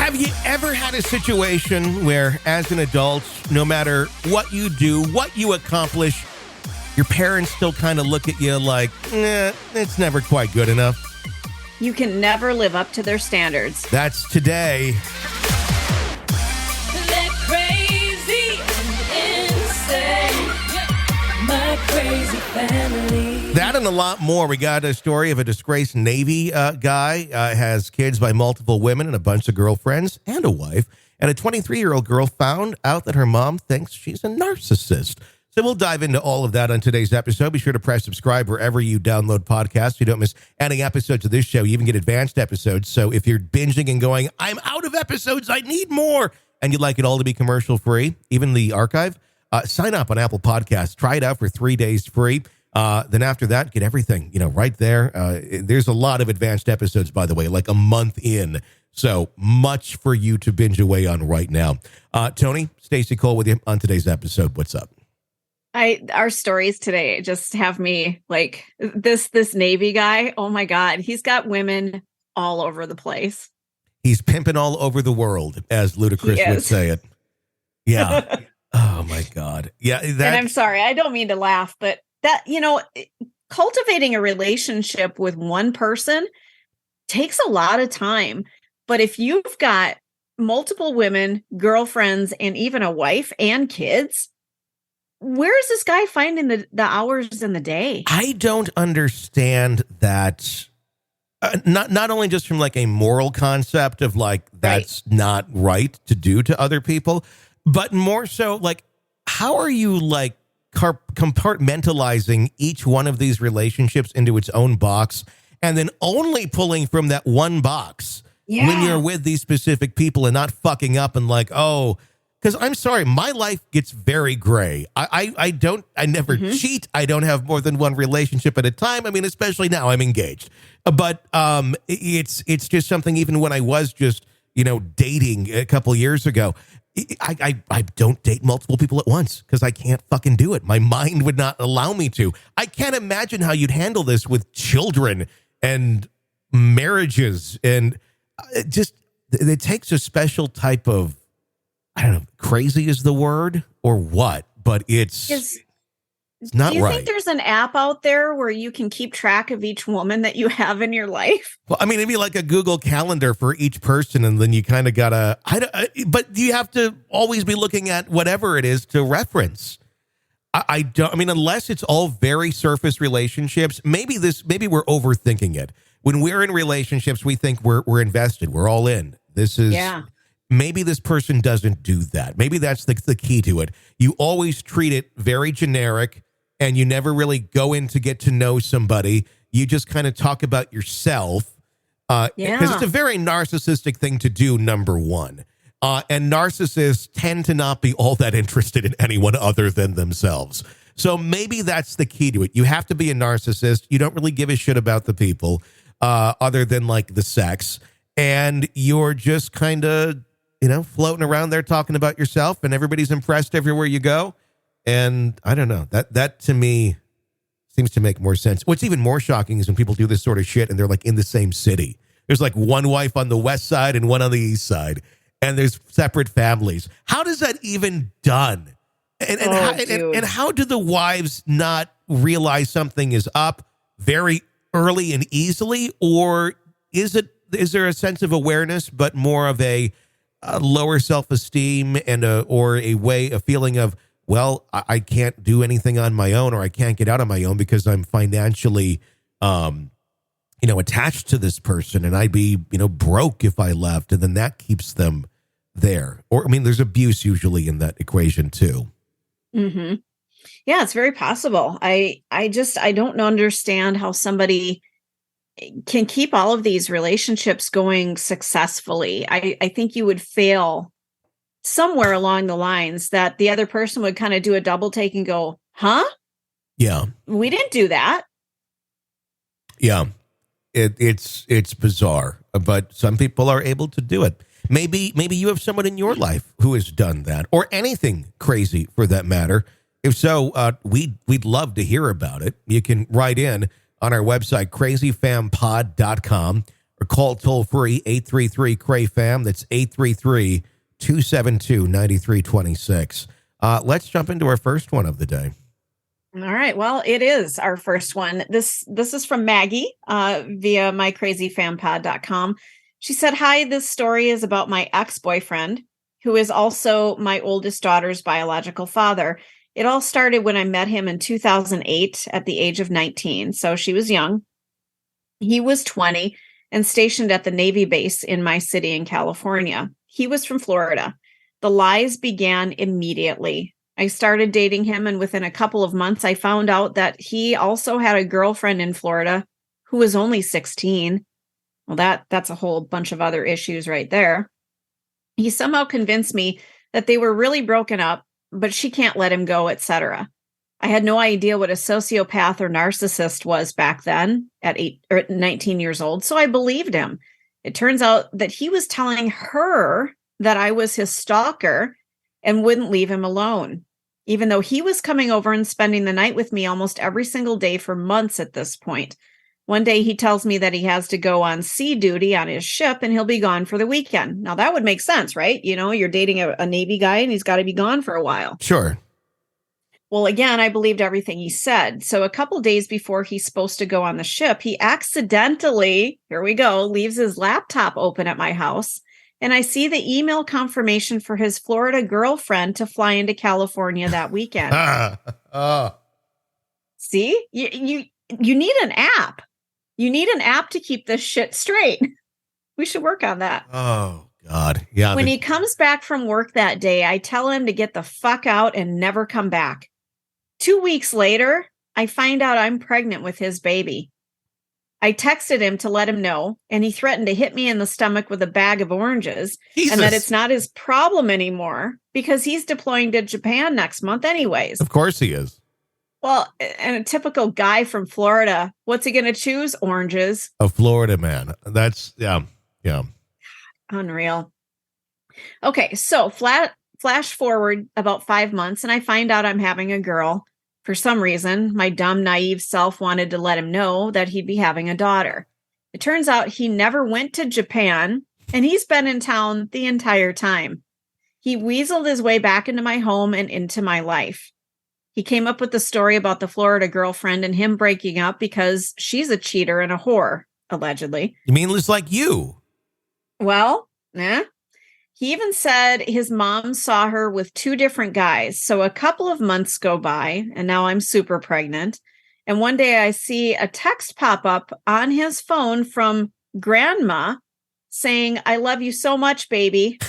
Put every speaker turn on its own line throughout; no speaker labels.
Have you ever had a situation where, as an adult, no matter what you do, what you accomplish, your parents still kind of look at you like, it's never quite good enough?
You can never live up to their standards.
That's today.
Crazy and insane. My crazy family.
That and a lot more. We got a story of a disgraced Navy guy, has kids by multiple women and a bunch of girlfriends and a wife. And a 23-year-old girl found out that her mom thinks she's a narcissist. So we'll dive into all of that on today's episode. Be sure to press subscribe wherever you download podcasts. You don't miss any episodes of this show. You even get advanced episodes. So if you're binging and going, I'm out of episodes, I need more, and you'd like it all to be commercial free, even the archive, sign up on Apple Podcasts. Try it out for 3 days free. Then after that, get everything, right there. There's a lot of advanced episodes, by the way, like a month in. So much for you to binge away on right now. Tony, Stacey Cole with you on today's episode. What's up?
Our stories today just have me like this Navy guy. Oh my God. He's got women all over the place.
He's pimping all over the world, as Ludacris would say it. Yeah. Oh my God. Yeah.
And I'm sorry, I don't mean to laugh, but that, cultivating a relationship with one person takes a lot of time. But if you've got multiple women, girlfriends, and even a wife and kids, where is this guy finding the hours in the day?
I don't understand that. Not only just from like a moral concept of like, that's not right to do to other people, but more so like, how are you like compartmentalizing each one of these relationships into its own box and then only pulling from that one box when you're with these specific people and not fucking up and like, oh, because I'm sorry, my life gets very gray. I never cheat. I don't have more than one relationship at a time. I mean, especially now I'm engaged. But it's just something, even when I was just, dating a couple years ago, I don't date multiple people at once because I can't fucking do it. My mind would not allow me to. I can't imagine how you'd handle this with children and marriages. And it takes a special type of, I don't know, crazy is the word or what, but it's not right.
Do you think there's an app out there where you can keep track of each woman that you have in your life?
Well, I mean, it'd be like a Google Calendar for each person, and then you kind of gotta, but you have to always be looking at whatever it is to reference. I mean, unless it's all very surface relationships, maybe we're overthinking it. When we're in relationships, we think we're invested, we're all in. This is, maybe this person doesn't do that. Maybe that's the key to it. You always treat it very generic, and you never really go in to get to know somebody. You just kind of talk about yourself. Because it's a very narcissistic thing to do, number one. And narcissists tend to not be all that interested in anyone other than themselves. So maybe that's the key to it. You have to be a narcissist. You don't really give a shit about the people other than like the sex. And you're just kind of, floating around there talking about yourself, and everybody's impressed everywhere you go. And I don't know, that to me seems to make more sense. What's even more shocking is when people do this sort of shit and they're like in the same city. There's like one wife on the west side and one on the east side, and there's separate families. How does that even done? And how do the wives not realize something is up very early and easily? Or is there a sense of awareness, but more of a lower self-esteem and a feeling of, well, I can't do anything on my own, or I can't get out on my own because I'm financially, attached to this person, and I'd be, broke if I left, and then that keeps them there. Or, I mean, there's abuse usually in that equation too.
Mm-hmm. Yeah, it's very possible. I don't understand how somebody can keep all of these relationships going successfully. I think you would fail somewhere along the lines that the other person would kind of do a double take and go, huh?
Yeah.
We didn't do that.
Yeah. It's bizarre, but some people are able to do it. Maybe you have someone in your life who has done that, or anything crazy for that matter. If so, we'd love to hear about it. You can write in on our website, crazyfampod.com, or call toll free 833-CRAY-FAM. That's 833-272-9326. Let's jump into our first one of the day.
All right. Well, it is our first one. This is from Maggie via mycrazyfanpod.com. She said, "Hi, this story is about my ex-boyfriend, who is also my oldest daughter's biological father. It all started when I met him in 2008 at the age of 19. So she was young. He was 20 and stationed at the Navy base in my city in California. He was from Florida. The lies began immediately. I started dating him, and within a couple of months, I found out that he also had a girlfriend in Florida who was only 16. Well, that's a whole bunch of other issues right there. He somehow convinced me that they were really broken up, but she can't let him go, etc. I had no idea what a sociopath or narcissist was back then at 19 years old, so I believed him. It turns out that he was telling her that I was his stalker and wouldn't leave him alone, even though he was coming over and spending the night with me almost every single day for months at this point. One day he tells me that he has to go on sea duty on his ship and he'll be gone for the weekend. Now that would make sense, right? You know, you're dating a Navy guy and he's got to be gone for a while.
Sure.
Well, again, I believed everything he said. So a couple days before he's supposed to go on the ship, he accidentally, here we go, leaves his laptop open at my house. And I see the email confirmation for his Florida girlfriend to fly into California that weekend. See, you need an app. You need an app to keep this shit straight. We should work on that.
Oh, God. Yeah.
When he comes back from work that day, I tell him to get the fuck out and never come back. 2 weeks later, I find out I'm pregnant with his baby. I texted him to let him know, and he threatened to hit me in the stomach with a bag of oranges,
Jesus.
and that it's not his problem anymore because he's deploying to Japan next month anyways.
Of course he is.
Well, and a typical guy from Florida, what's he going to choose? Oranges.
A Florida man. That's, yeah.
Unreal. Okay, so flash forward about 5 months, and I find out I'm having a girl. For some reason, my dumb, naive self wanted to let him know that he'd be having a daughter. It turns out he never went to Japan, and he's been in town the entire time. He weaseled his way back into my home and into my life. He came up with the story about the Florida girlfriend and him breaking up because she's a cheater and a whore, allegedly.
You mean it's like you?
Well, He even said his mom saw her with 2 different guys. So a couple of months go by, and now I'm super pregnant. And one day I see a text pop up on his phone from grandma saying, "I love you so much, baby."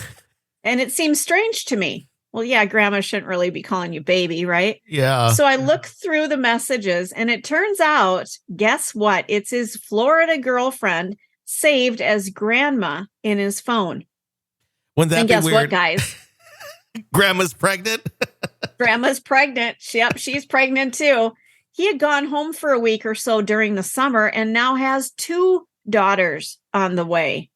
And it seems strange to me. Well, yeah, grandma shouldn't really be calling you baby, right?
Yeah.
So I look through the messages, and it turns out, guess what? It's his Florida girlfriend saved as grandma in his phone.
Wouldn't that
And
be
guess
weird?
what, guys?
Grandma's pregnant?
Grandma's pregnant. Yep, she's pregnant too. He had gone home for a week or so during the summer and now has 2 daughters on the way.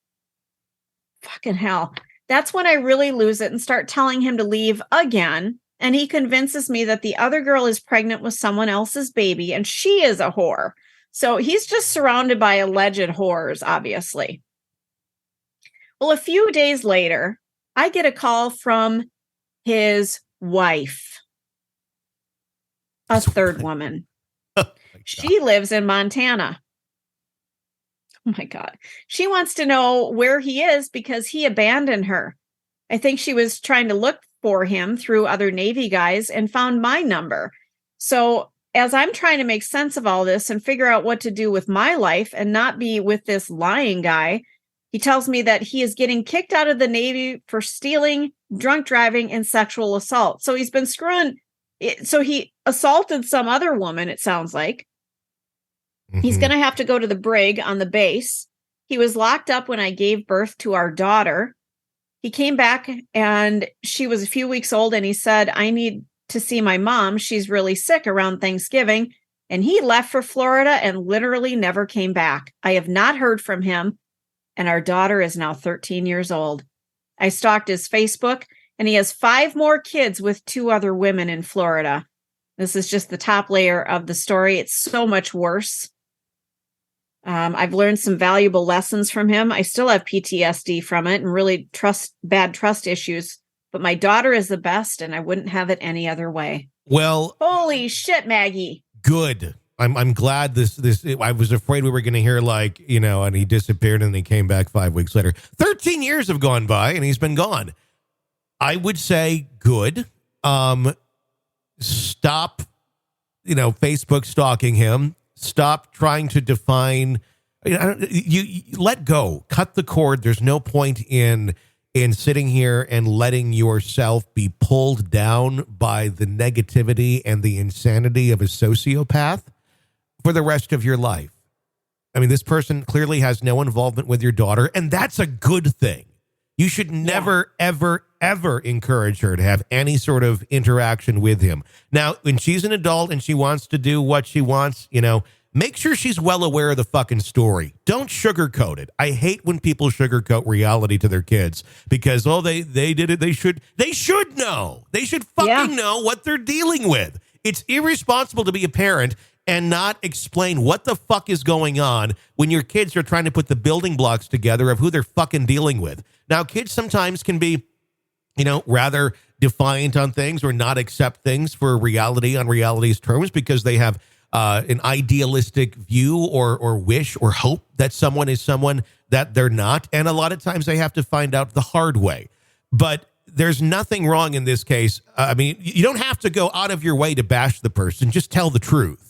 Fucking hell. That's when I really lose it and start telling him to leave again. And he convinces me that the other girl is pregnant with someone else's baby and she is a whore. So he's just surrounded by alleged whores, obviously. Well, a few days later, I get a call from his wife, a third woman. She lives in Montana. Oh my God. She wants to know where he is because he abandoned her. I think she was trying to look for him through other Navy guys and found my number. So as I'm trying to make sense of all this and figure out what to do with my life and not be with this lying guy, he tells me that he is getting kicked out of the Navy for stealing, drunk driving, and sexual assault. So he's been screwing. So he assaulted some other woman, it sounds like. Mm-hmm. He's going to have to go to the brig on the base. He was locked up when I gave birth to our daughter. He came back and she was a few weeks old and he said, "I need to see my mom. She's really sick around Thanksgiving." And he left for Florida and literally never came back. I have not heard from him. And our daughter is now 13 years old. I stalked his Facebook, and he has 5 more kids with 2 other women in Florida. This is just the top layer of the story. It's so much worse. I've learned some valuable lessons from him. I still have PTSD from it and really bad trust issues, but my daughter is the best and I wouldn't have it any other way.
Well,
holy shit, Maggie.
Good. I'm glad this I was afraid we were going to hear like, and he disappeared and he came back 5 weeks later. 13 years have gone by and he's been gone. I would say good. Stop, Facebook stalking him. Stop trying to define. You let go. Cut the cord. There's no point in sitting here and letting yourself be pulled down by the negativity and the insanity of a sociopath for the rest of your life. I mean, this person clearly has no involvement with your daughter, and that's a good thing. You should never, ever, ever encourage her to have any sort of interaction with him. Now, when she's an adult and she wants to do what she wants, make sure she's well aware of the fucking story. Don't sugarcoat it. I hate when people sugarcoat reality to their kids because, they did it. They should know. They should fucking know what they're dealing with. It's irresponsible to be a parent and not explain what the fuck is going on when your kids are trying to put the building blocks together of who they're fucking dealing with. Now, kids sometimes can be, rather defiant on things or not accept things for reality on reality's terms because they have an idealistic view or wish or hope that someone is someone that they're not. And a lot of times they have to find out the hard way. But there's nothing wrong in this case. I mean, you don't have to go out of your way to bash the person. Just tell the truth.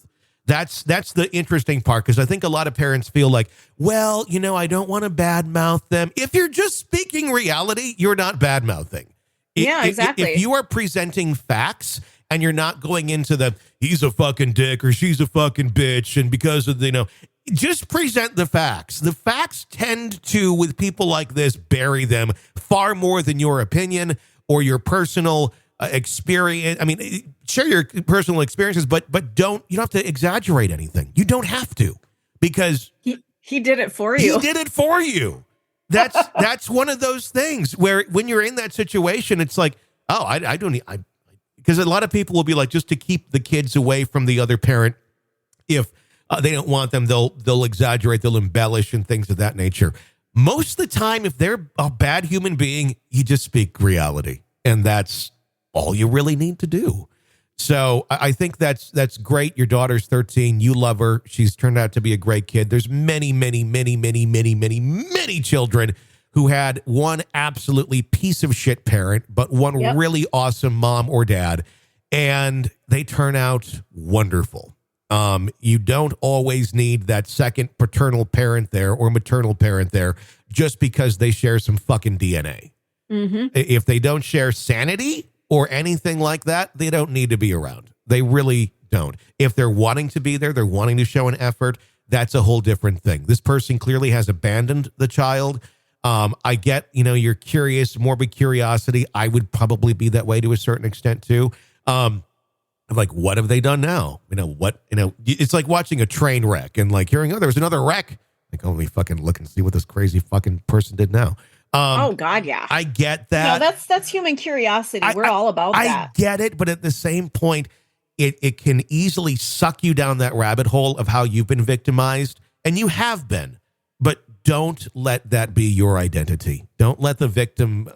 That's the interesting part, because I think a lot of parents feel like, well, I don't want to badmouth them. If you're just speaking reality, you're not badmouthing.
Yeah, exactly.
If you are presenting facts and you're not going into he's a fucking dick or she's a fucking bitch, and because of just present the facts. The facts tend to, with people like this, bury them far more than your opinion or your personal experience. I mean, share your personal experiences, but you don't have to exaggerate anything. You don't have to, because
he did it for you.
He did it for you. That's one of those things where when you're in that situation, it's like, oh, I don't need, because a lot of people will be like, just to keep the kids away from the other parent, if they don't want them, they'll exaggerate, they'll embellish and things of that nature. Most of the time, if they're a bad human being, you just speak reality, and that's all you really need to do. So I think that's great. Your daughter's 13. You love her. She's turned out to be a great kid. There's many, many, many, many, many, many, many children who had one absolutely piece of shit parent, but one really awesome mom or dad, and they turn out wonderful. You don't always need that second paternal parent there or maternal parent there just because they share some fucking DNA. Mm-hmm. If they don't share sanity or anything like that, they don't need to be around. They really don't. If they're wanting to be there, they're wanting to show an effort, that's a whole different thing. This person clearly has abandoned the child. I get, you're curious, morbid curiosity. I would probably be that way to a certain extent too. Like, what have they done now? It's like watching a train wreck and like hearing, oh, there was another wreck. Like, oh, let me fucking look and see what this crazy fucking person did now.
Oh God, yeah.
I get that.
No, that's human curiosity. We're all about that.
I get it, but at the same point, it can easily suck you down that rabbit hole of how you've been victimized, and you have been. But don't let that be your identity. Don't let the victim.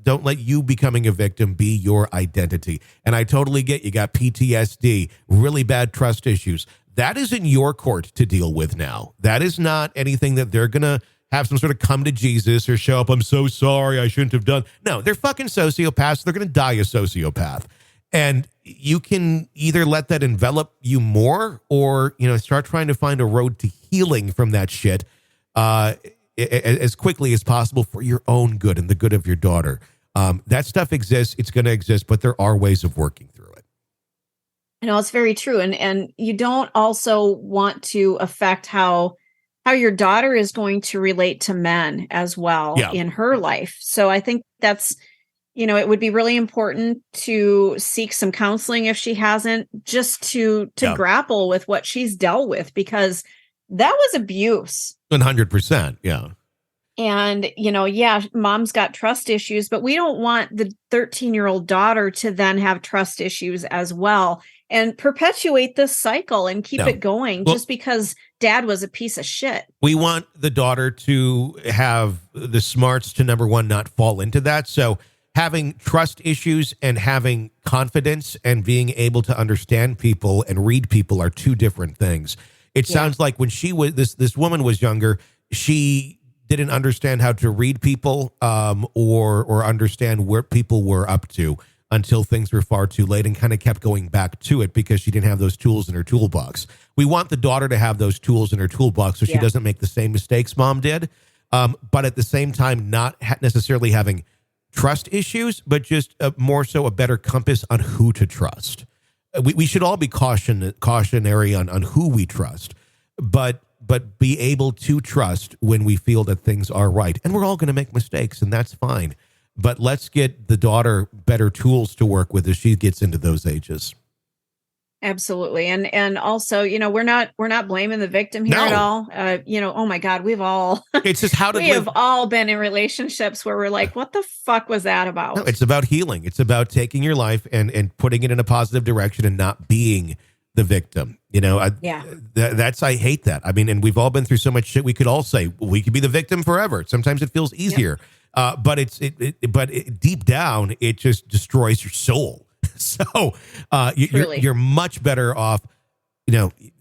Don't let you becoming a victim be your identity. And I totally get you got PTSD, really bad trust issues. That is in your court to deal with now. That is not anything that they're gonna have some sort of come to Jesus or show up, I'm so sorry, I shouldn't have done. No, they're fucking sociopaths. They're going to die a sociopath. And you can either let that envelop you more or, start trying to find a road to healing from that shit as quickly as possible for your own good and the good of your daughter. That stuff exists. It's going to exist, but there are ways of working through it.
It's very true. And you don't also want to affect how your daughter is going to relate to men as well in her life. So I think that's, it would be really important to seek some counseling if she hasn't, just to grapple with what she's dealt with, because that was abuse.
100%. Yeah.
And, mom's got trust issues, but we don't want the 13-year-old daughter to then have trust issues as well. and perpetuate this cycle and keep
No.
it going
Well-
just because dad was a piece of shit.
We want the daughter to have the smarts to, number one, not fall into that. So having trust issues and having confidence and being able to understand people and read people are two different things. It sounds like when she was this woman was younger, she didn't understand how to read people or understand where people were up to until things were far too late, and kind of kept going back to it because she didn't have those tools in her toolbox. We want the daughter to have those tools in her toolbox so she doesn't make the same mistakes mom did, but at the same time not necessarily having trust issues, but just more so a better compass on who to trust. We should all be cautionary on who we trust, but be able to trust when we feel that things are right. And we're all going to make mistakes, and that's fine. But let's get the daughter better tools to work with as she gets into those ages.
Absolutely. And also, we're not blaming the victim here at all. Oh my God, we've all
It's just how to
we have all been in relationships where we're like, what the fuck was that about?
No, it's about healing. It's about taking your life and putting it in a positive direction and not being the victim. That's I hate that. I mean, and we've all been through so much shit. We could all say we could be the victim forever. Sometimes it feels easier. But deep down, it just destroys your soul. So you're much better off,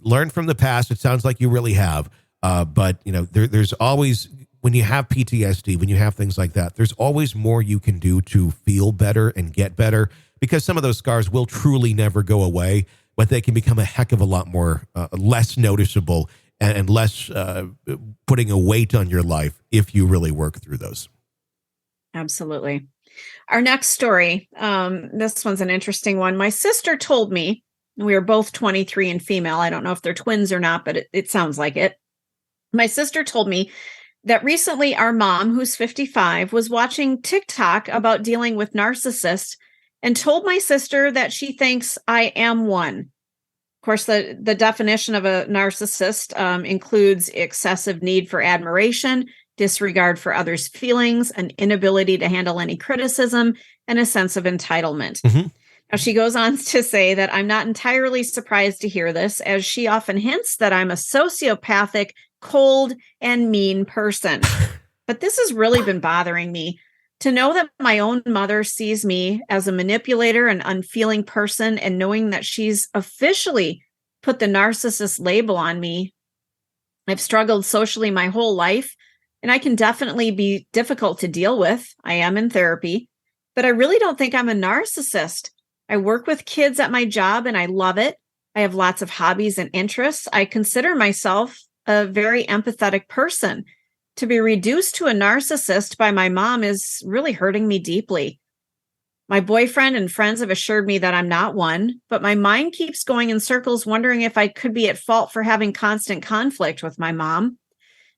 learn from the past. It sounds like you really have. But there's always, when you have PTSD, when you have things like that, there's always more you can do to feel better and get better, because some of those scars will truly never go away, but they can become a heck of a lot more, less noticeable and less putting a weight on your life if you really work through those.
Absolutely. Our next story, this one's an interesting one. My sister told me, we are both 23 and female. I don't know if they're twins or not, but it sounds like it. My sister told me that recently our mom, who's 55, was watching TikTok about dealing with narcissists and told my sister that she thinks I am one. Of course, the definition of a narcissist includes excessive need for admiration, disregard for others' feelings, an inability to handle any criticism, and a sense of entitlement.
Mm-hmm.
Now, she goes on to say that I'm not entirely surprised to hear this, as she often hints that I'm a sociopathic, cold, and mean person. But this has really been bothering me. To know that my own mother sees me as a manipulator and unfeeling person, and knowing that she's officially put the narcissist label on me. I've struggled socially my whole life, and I can definitely be difficult to deal with. I am in therapy, but I really don't think I'm a narcissist. I work with kids at my job and I love it. I have lots of hobbies and interests. I consider myself a very empathetic person. To be reduced to a narcissist by my mom is really hurting me deeply. My boyfriend and friends have assured me that I'm not one, but my mind keeps going in circles, wondering if I could be at fault for having constant conflict with my mom.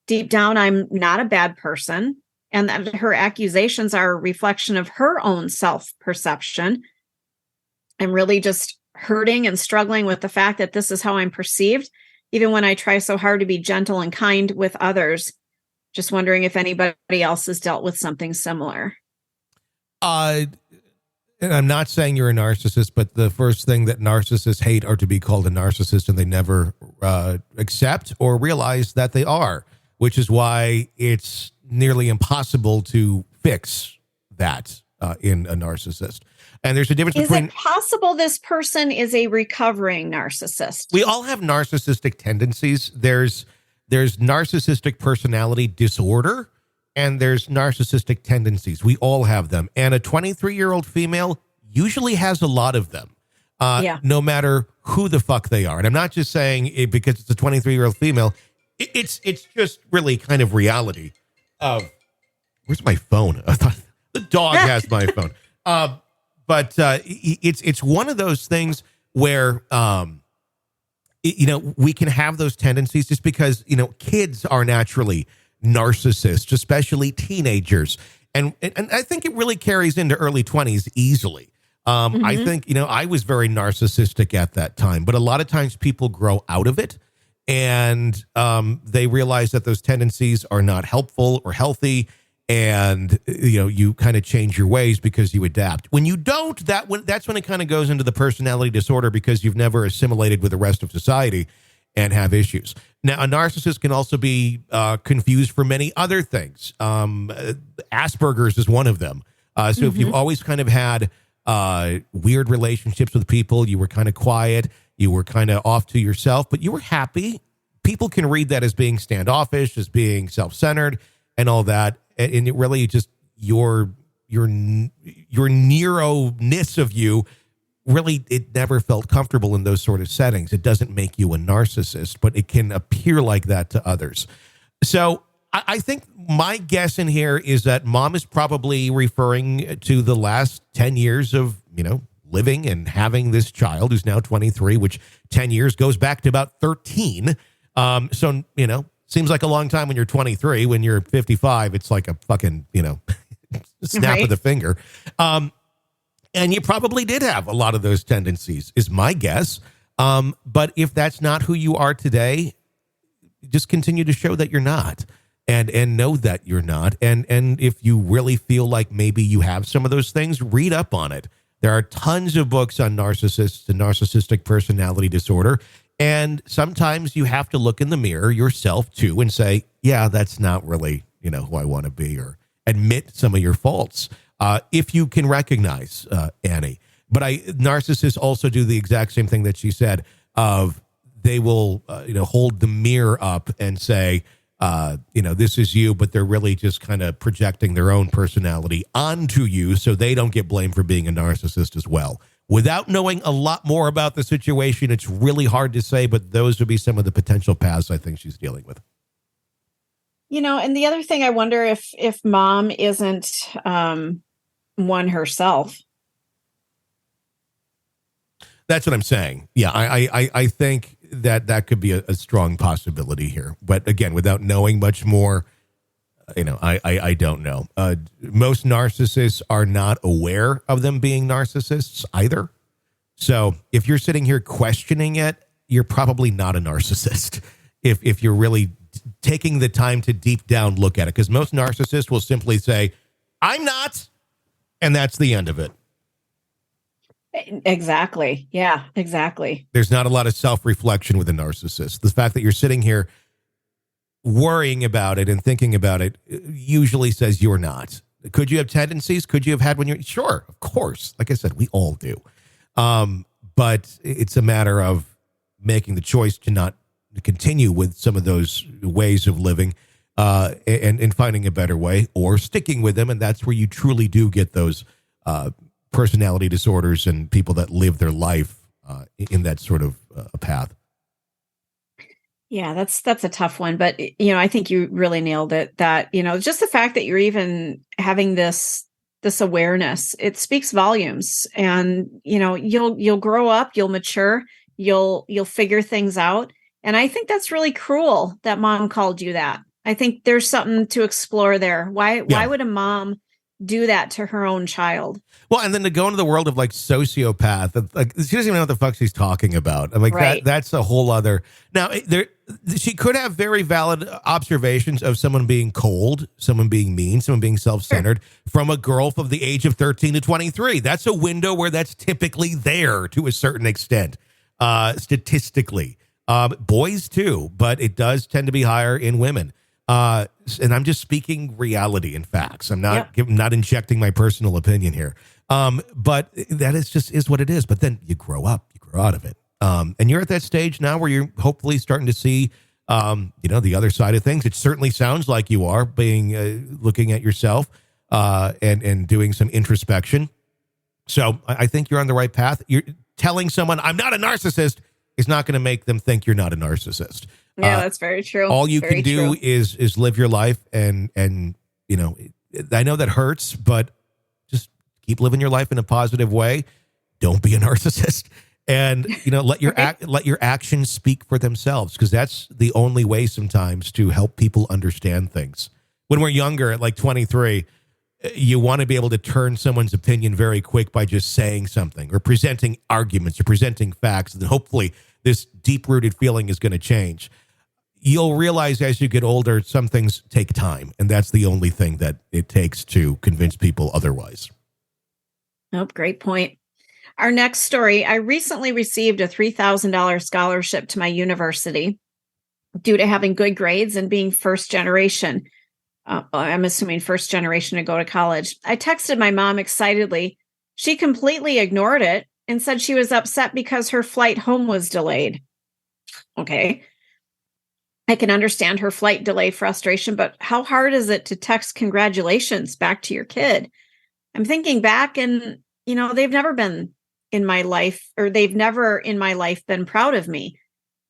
Deep down, I'm not a bad person, and that her accusations are a reflection of her own self-perception. I'm really just hurting and struggling with the fact that this is how I'm perceived, even when I try so hard to be gentle and kind with others. Just wondering if anybody else has dealt with something similar.
And I'm not saying you're a narcissist, but the first thing that narcissists hate are to be called a narcissist, and they never accept or realize that they are, which is why it's nearly impossible to fix that in a narcissist. And there's a difference between...
Is it possible this person is a recovering narcissist?
We all have narcissistic tendencies. There's narcissistic personality disorder, and there's narcissistic tendencies. We all have them. And a 23-year-old female usually has a lot of them, no matter who the fuck they are. And I'm not just saying it because it's a 23-year-old female. It's just really kind of reality of... Where's my phone? I thought the dog has my phone. But it's one of those things where... we can have those tendencies just because, kids are naturally narcissists, especially teenagers. And I think it really carries into early 20s easily. I think, I was very narcissistic at that time, but a lot of times people grow out of it and they realize that those tendencies are not helpful or healthy. and you kind of change your ways because you adapt. When you don't, that's when it kind of goes into the personality disorder, because you've never assimilated with the rest of society and have issues. Now, a narcissist can also be confused for many other things. Asperger's is one of them. So if you've always kind of had weird relationships with people, you were kind of quiet, you were kind of off to yourself, but you were happy. People can read that as being standoffish, as being self-centered, and all that. And it really just your Nero-ness of you, really, it never felt comfortable in those sort of settings. It doesn't make you a narcissist, but it can appear like that to others. So I think my guess in here is that mom is probably referring to the last 10 years of, living and having this child who's now 23, which 10 years goes back to about 13. So, seems like a long time when you're 23. When you're 55, it's like a fucking, snap of the finger. And you probably did have a lot of those tendencies, is my guess. But if that's not who you are today, just continue to show that you're not, and know that you're not. And if you really feel like maybe you have some of those things, read up on it. There are tons of books on narcissists and narcissistic personality disorder. And sometimes you have to look in the mirror yourself too and say, yeah, that's not really, who I want to be, or admit some of your faults. If you can recognize, Annie. But narcissists also do the exact same thing that she said, of they will, hold the mirror up and say, this is you, but they're really just kind of projecting their own personality onto you so they don't get blamed for being a narcissist as well. Without knowing a lot more about the situation, it's really hard to say, but those would be some of the potential paths I think she's dealing with.
And the other thing, I wonder if mom isn't one herself.
That's what I'm saying. Yeah, I think that could be a strong possibility here. But again, without knowing much more, I don't know. Most narcissists are not aware of them being narcissists either. So if you're sitting here questioning it, you're probably not a narcissist. If you're really taking the time to deep down look at it, because most narcissists will simply say, I'm not, and that's the end of it.
Exactly. Yeah, exactly.
There's not a lot of self-reflection with a narcissist. The fact that you're sitting here worrying about it and thinking about it usually says you're not. Could you have tendencies? Could you have had when you're... Sure, of course. Like I said, we all do. But it's a matter of making the choice to not continue with some of those ways of living and finding a better way, or sticking with them. And that's where you truly do get those personality disorders and people that live their life in that sort of path.
Yeah, that's a tough one. But, I think you really nailed it, that, just the fact that you're even having this awareness, it speaks volumes. And, you'll grow up, you'll mature, you'll figure things out. And I think that's really cruel that mom called you that. I think there's something to explore there. Why would a mom do that to her own child?
Well, and then to go into the world of like sociopath, like she doesn't even know what the fuck she's talking about. I'm like,
right.
That's a whole other. Now, she could have very valid observations of someone being cold, someone being mean, someone being self-centered from a girl from the age of 13 to 23. That's a window where that's typically there to a certain extent, statistically. Boys too, but it does tend to be higher in women. And I'm just speaking reality and facts. I'm not not injecting my personal opinion here. But that is what it is. But then you grow up, you grow out of it. And you're at that stage now where you're hopefully starting to see, the other side of things. It certainly sounds like you are looking at yourself, and doing some introspection. So I think you're on the right path. You're telling someone I'm not a narcissist is not going to make them think you're not a narcissist.
Yeah, that's very true.
All you can do is live your life, and I know that hurts, but just keep living your life in a positive way. Don't be a narcissist, and let your actions speak for themselves, because that's the only way sometimes to help people understand things. When we're younger, at like 23, you want to be able to turn someone's opinion very quick by just saying something or presenting arguments or presenting facts, and hopefully this deep-rooted feeling is going to change. you'll realize as you get older, some things take time. And that's the only thing that it takes to convince people otherwise.
Nope, great point. Our next story, I recently received a $3,000 scholarship to my university due to having good grades and being first generation. I'm assuming first generation to go to college. I texted my mom excitedly. She completely ignored it and said she was upset because her flight home was delayed. Okay. I can understand her flight delay frustration, but how hard is it to text congratulations back to your kid? I'm thinking back and, they've never been in my life, or they've never in my life been proud of me.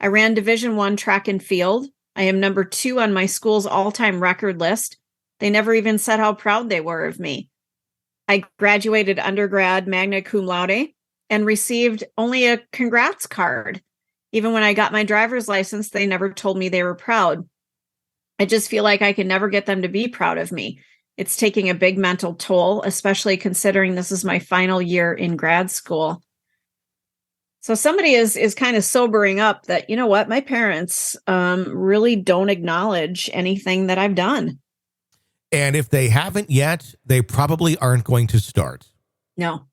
I ran Division I track and field. I am number 2 on my school's all-time record list. They never even said how proud they were of me. I graduated undergrad magna cum laude and received only a congrats card. Even when I got my driver's license, they never told me they were proud. I just feel like I can never get them to be proud of me. It's taking a big mental toll, especially considering this is my final year in grad school. So somebody is kind of sobering up that, my parents really don't acknowledge anything that I've done.
And if they haven't yet, they probably aren't going to start.
No.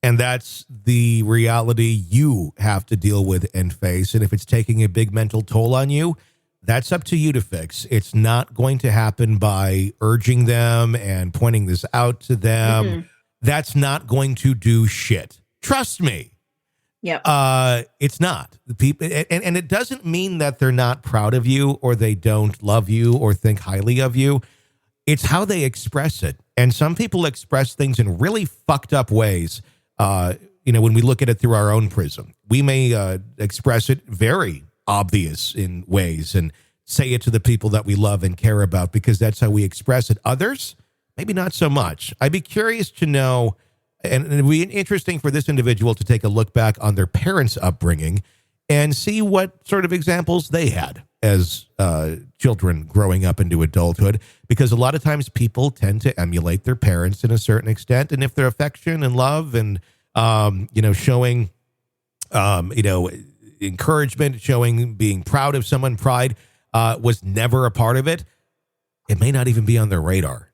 And that's the reality you have to deal with and face. And if it's taking a big mental toll on you, that's up to you to fix. It's not going to happen by urging them and pointing this out to them. Mm-hmm. That's not going to do shit. Trust me.
Yep.
It's not. The people, and it doesn't mean that they're not proud of you or they don't love you or think highly of you. It's how they express it. And some people express things in really fucked up ways. When we look at it through our own prism, we may express it very obvious in ways and say it to the people that we love and care about because that's how we express it. Others, maybe not so much. I'd be curious to know, and it'd be interesting for this individual to take a look back on their parents' upbringing and see what sort of examples they had as children growing up into adulthood, because a lot of times people tend to emulate their parents in a certain extent. And if their affection and love and, showing, encouragement, showing being proud of someone, pride was never a part of it, it may not even be on their radar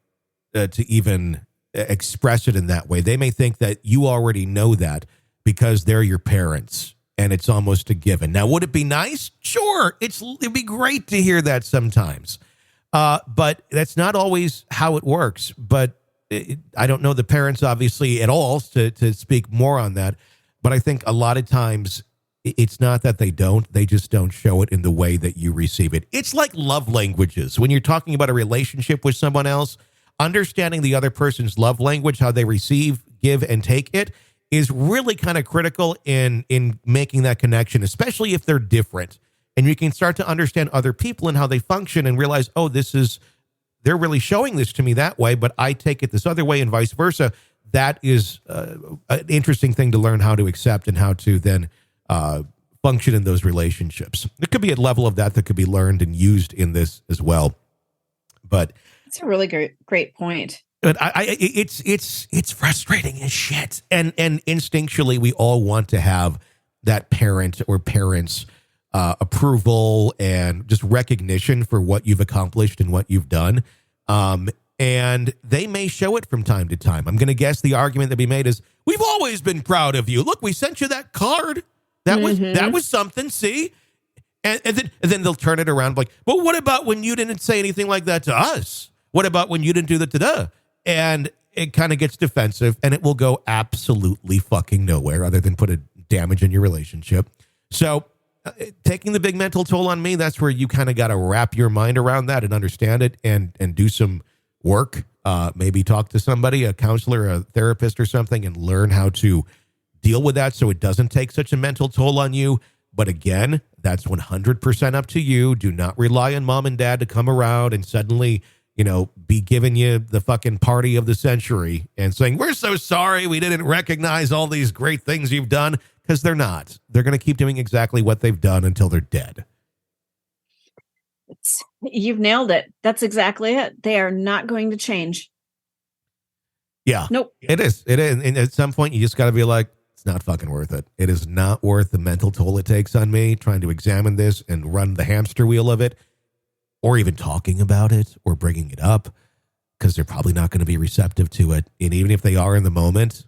to even express it in that way. They may think that you already know that because they're your parents. And it's almost a given. Now, would it be nice? Sure. It'd be great to hear that sometimes. But that's not always how it works. But I don't know the parents, obviously, at all to speak more on that. But I think a lot of times it's not that they just don't show it in the way that you receive it. It's like love languages. When you're talking about a relationship with someone else, understanding the other person's love language, how they receive, give, and take it, is really kind of critical in making that connection, especially if they're different. And you can start to understand other people and how they function and realize, oh, they're really showing this to me that way, but I take it this other way and vice versa. That is an interesting thing to learn how to accept and how to then function in those relationships. There could be a level of that could be learned and used in this as well. But
it's a really great point.
But it's frustrating as shit. And instinctually, we all want to have that parent or parents' approval and just recognition for what you've accomplished and what you've done. And they may show it from time to time. I'm going to guess the argument that be made is, we've always been proud of you. Look, we sent you that card. That was something. See? And then they'll turn it around like, but what about when you didn't say anything like that to us? What about when you didn't do that to them? And it kind of gets defensive, and it will go absolutely fucking nowhere other than put a damage in your relationship. So taking the big mental toll on me, that's where you kind of got to wrap your mind around that and understand it and do some work. Maybe talk to somebody, a counselor, a therapist or something, and learn how to deal with that so it doesn't take such a mental toll on you. But again, that's 100% up to you. Do not rely on mom and dad to come around and suddenly be giving you the fucking party of the century and saying, we're so sorry we didn't recognize all these great things you've done, because they're not. They're going to keep doing exactly what they've done until they're dead.
You've nailed it. That's exactly it. They are not going to change.
Yeah.
Nope.
It is. And at some point, you just got to be like, It's not fucking worth it. It is not worth the mental toll it takes on me trying to examine this and run the hamster wheel of it, or even talking about it or bringing it up, because they're probably not going to be receptive to it. And even if they are in the moment,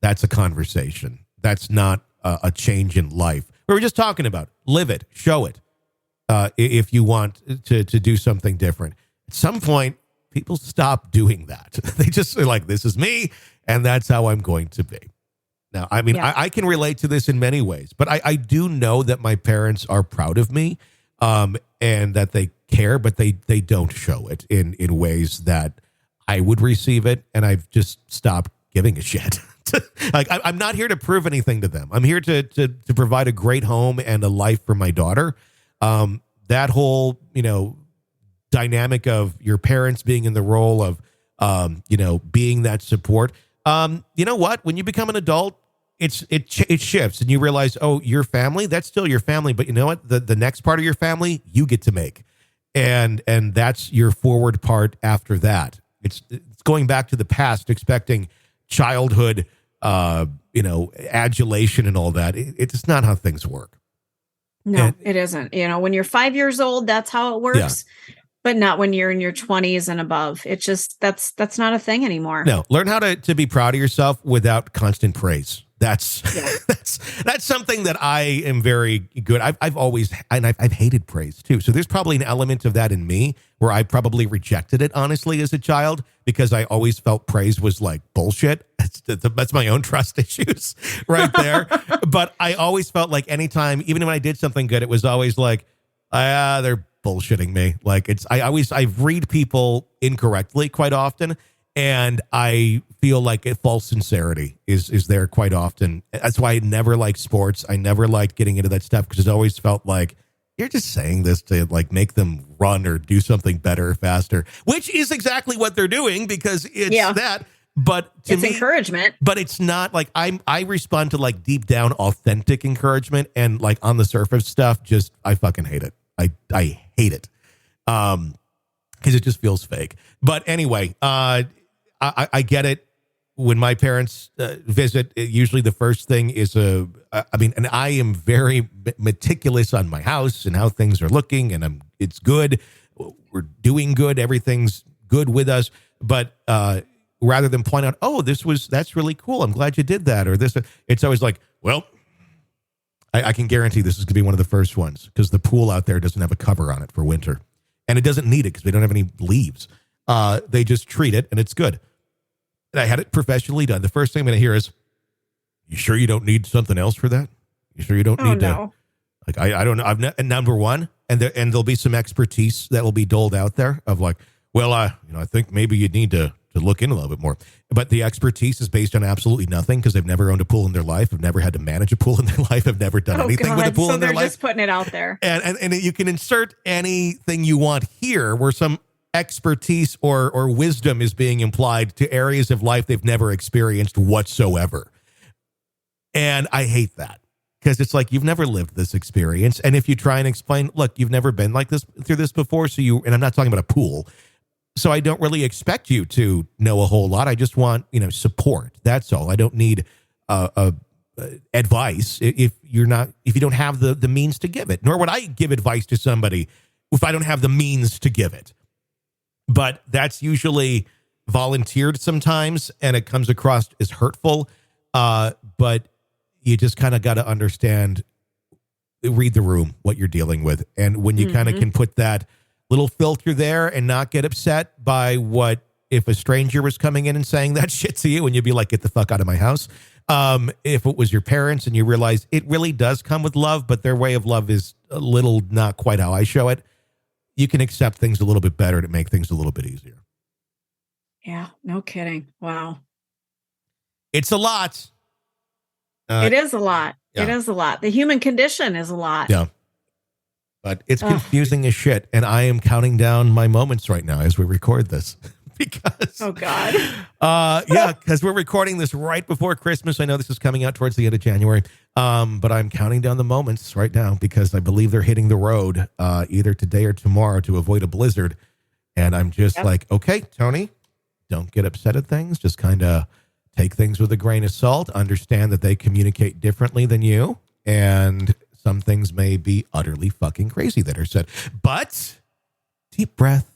that's a conversation. That's not a change in life. We were just talking about live it, show it. If you want to do something different, at some point, people stop doing that. They just are like, this is me, and that's how I'm going to be. Now, I mean, I can relate to this in many ways, but I do know that my parents are proud of me, and that they care, but they don't show it in ways that I would receive it, and I've just stopped giving a shit. Like, I'm not here to prove anything to them. I'm here to provide a great home and a life for my daughter. That whole, dynamic of your parents being in the role of, being that support. You know what? When you become an adult, it shifts and you realize, oh, your family, that's still your family. But you know what? The next part of your family, you get to make. And that's your forward part after that. It's going back to the past, expecting childhood, adulation and all that. It's not how things work.
No, it isn't. When you're 5 years old, that's how it works. Yeah. But not when you're in your 20s and above. It's just, that's not a thing anymore. No,
learn how to be proud of yourself without constant praise. That's something that I am very good. I've always, and I've hated praise too. So there's probably an element of that in me where I probably rejected it, honestly, as a child, because I always felt praise was like bullshit. That's my own trust issues right there. But I always felt like anytime, even when I did something good, it was always like, they're bullshitting me. Like I read people incorrectly quite often. And I feel like a false sincerity is there quite often. That's why I never liked sports. I never liked getting into that stuff, because it always felt like you're just saying this to like make them run or do something better or faster, which is exactly what they're doing, because it's that. But to me,
encouragement.
But it's not like I respond to like deep down authentic encouragement, and like on the surface stuff, just I fucking hate it. I hate it. Because it just feels fake. But anyway, I get it. When my parents visit, usually the first thing is and I am very meticulous on my house and how things are looking, and it's good. We're doing good. Everything's good with us. But rather than point out, oh, that's really cool, I'm glad you did that, or this, it's always like, well, I can guarantee this is going to be one of the first ones, because the pool out there doesn't have a cover on it for winter, and it doesn't need it because we don't have any leaves. They just treat it, and it's good. And I had it professionally done. The first thing I'm going to hear is, you sure you don't need something else for that? You sure you don't need to? Like, I don't know. Number one, and there'll be some expertise that will be doled out there of like, well, I think maybe you need to look in a little bit more. But the expertise is based on absolutely nothing, because they've never owned a pool in their life. Have never had to manage a pool in their life. Have never done anything with a pool in their life. So they're
just putting it out there.
And you can insert anything you want here where some expertise or wisdom is being implied to areas of life they've never experienced whatsoever. And I hate that, because it's like, you've never lived this experience. And if you try and explain, look, you've never been like this through this before. And I'm not talking about a pool. So I don't really expect you to know a whole lot. I just want, support. That's all. I don't need advice if you don't have the means to give it. Nor would I give advice to somebody if I don't have the means to give it. But that's usually volunteered sometimes, and it comes across as hurtful. But you just kind of got to understand, read the room, what you're dealing with. And when you kind of can put that little filter there and not get upset by what, if a stranger was coming in and saying that shit to you, and you'd be like, get the fuck out of my house. If it was your parents and you realize it really does come with love, but their way of love is a little not quite how I show it, you can accept things a little bit better to make things a little bit easier.
Yeah, no kidding. Wow.
It's a lot.
It is a lot.
Yeah.
It is a lot. The human condition is a lot.
Yeah. But it's confusing as shit. And I am counting down my moments right now as we record this. Because
oh God.
Because we're recording this right before Christmas. I know this is coming out towards the end of January. But I'm counting down the moments right now, because I believe they're hitting the road either today or tomorrow to avoid a blizzard. And I'm just like, okay, Tony, don't get upset at things. Just kind of take things with a grain of salt. Understand that they communicate differently than you, and some things may be utterly fucking crazy that are said. But deep breath.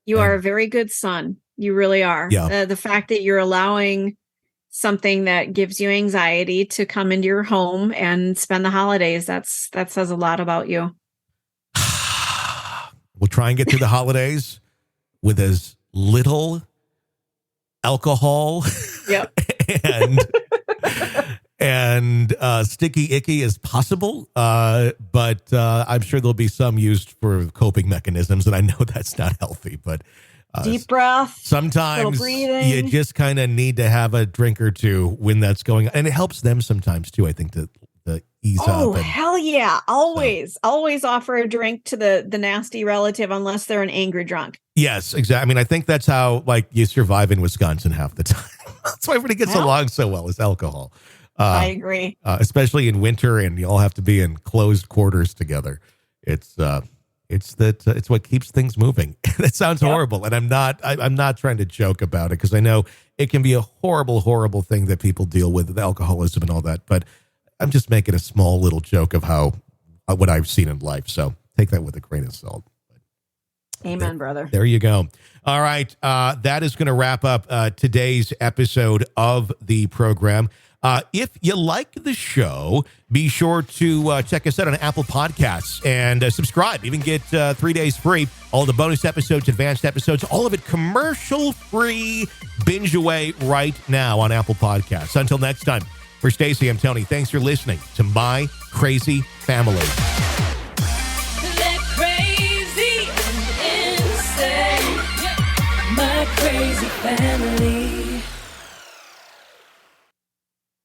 You are a very good son. You really are.
Yeah.
The fact that you're allowing something that gives you anxiety to come into your home and spend the holidays, that says a lot about you.
We'll try and get through the holidays with as little alcohol
Yep.
and sticky icky as possible. But I'm sure there'll be some used for coping mechanisms, and I know that's not healthy, but
Deep breath.
sometimes
little breathing.
you just kind of need to have a drink or two when that's going on. And it helps them sometimes too, I think, to ease
Oh,
up. And
hell yeah. Always offer a drink to the nasty relative unless they're an angry drunk.
yes, exactly. I mean, I think that's how you survive in Wisconsin half the time. That's why everybody gets along so well, is alcohol.
I agree.
Especially in winter, and you all have to be in closed quarters together. It's what keeps things moving. That sounds horrible, and I'm not trying to joke about it, because I know it can be a horrible thing that people deal with alcoholism and all that. But I'm just making a small little joke of what I've seen in life. So take that with a grain of salt.
Amen, brother.
There you go. All right, that is going to wrap up today's episode of the program. If you like the show, be sure to check us out on Apple Podcasts and subscribe. Even get 3 days free. All the bonus episodes, advanced episodes, all of it commercial-free. Binge away right now on Apple Podcasts. Until next time, for Stacey, I'm Tony. Thanks for listening to My Crazy Family.
They're crazy and insane. My crazy family.